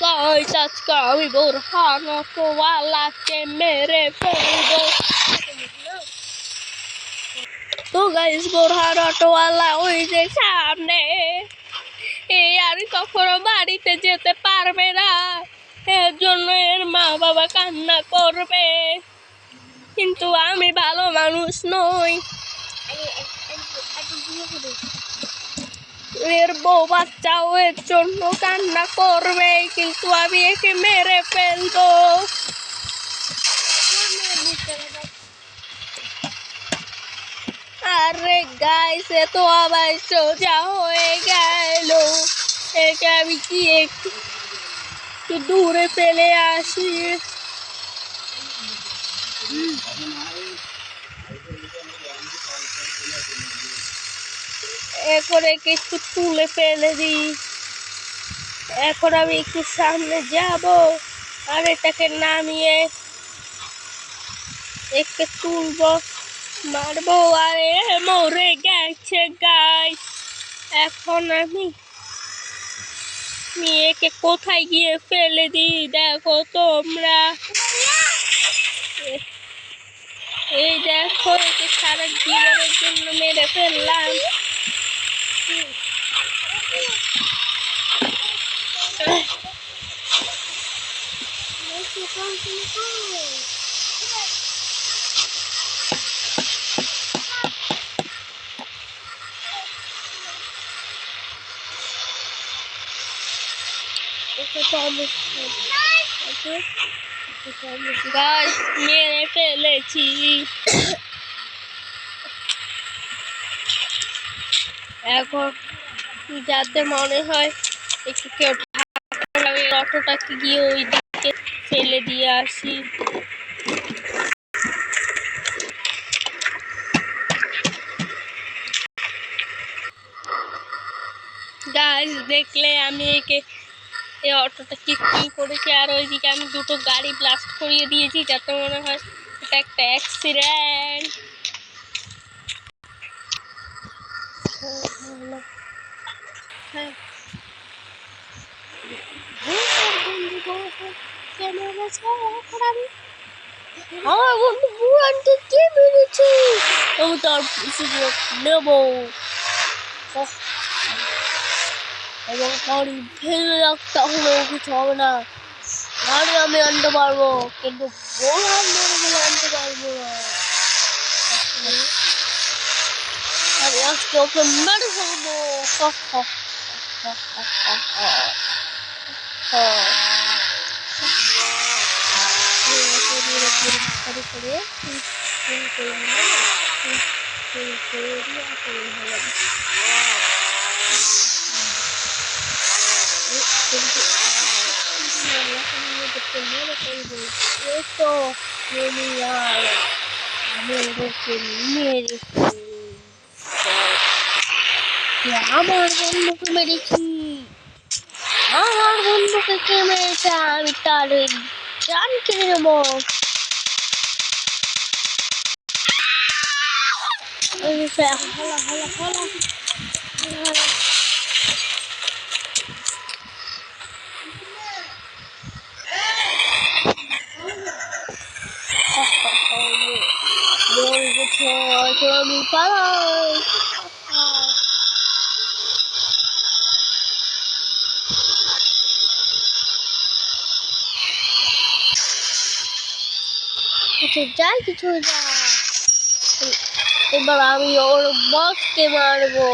Guys আজকে আমি বোরহান অটোওয়ালাকে মেরে ফেলবো। তো গাইস বোরহান অটোওয়ালা ওই যে সামনে, এই আর কখনো বাড়িতে যেতে পারবে না, এর জন্য এর মা বাবা কান্না করবে। কিন্তু আমি ভালো মানুষ নই, এর বউ বাচ্চাও এর জন্য কান্না করবে, কিন্তু আমি একে মেরে ফেলবো। আরে গাইস এ তো আবার সোজা হয়ে গেল, একে আমি কি একটু দূরে ফেলে আসি। এখন একে একটু তুলে ফেলে দিই। এখন আমি একটু সামনে যাব আর এটাকে নামিয়ে একে তুলবো, মারবো। আর মরে গেছে গাইস। এখন আমি একে কোথায় গিয়ে ফেলে দিই দেখো তোমরা। এই দেখো একে সারা জীবনের জন্য মেরে ফেললাম। গাইস মেরে ফেলেছি। এখন যাতে মনে হয় একটু কেউ অটোটাকে গিয়ে ওই দিকে ফেলে দিয়ে আসি। গাইস দেখলে আমি একে এই অটোটা কি করেছি, আর ওইদিকে আমি দুটো গাড়ি ব্লাস্ট করিয়ে দিয়েছি যাতে মনে হয় এটা একটা অ্যাক্সিডেন্ট। আমার বন্ধু বুড়ানকে কে মেরেছে, আমি তার নেব এবং গাড়ি ফেলে রাখতে হলেও কিছু হবে না। গাড়ি আমি আনতে পারবো, কিন্তু বোরহান মেরে আনতে পারবো না। আমি আজকে ওকে মেরে ফেলবো। আমার বন্ধুকে মেরেছি, আমার বন্ধুকে কে মেরেছে আমি তার জান কিনে নেবো। আমি পালাই। যাই কিছু যা, এবার আমি ওর বসকে মারবো।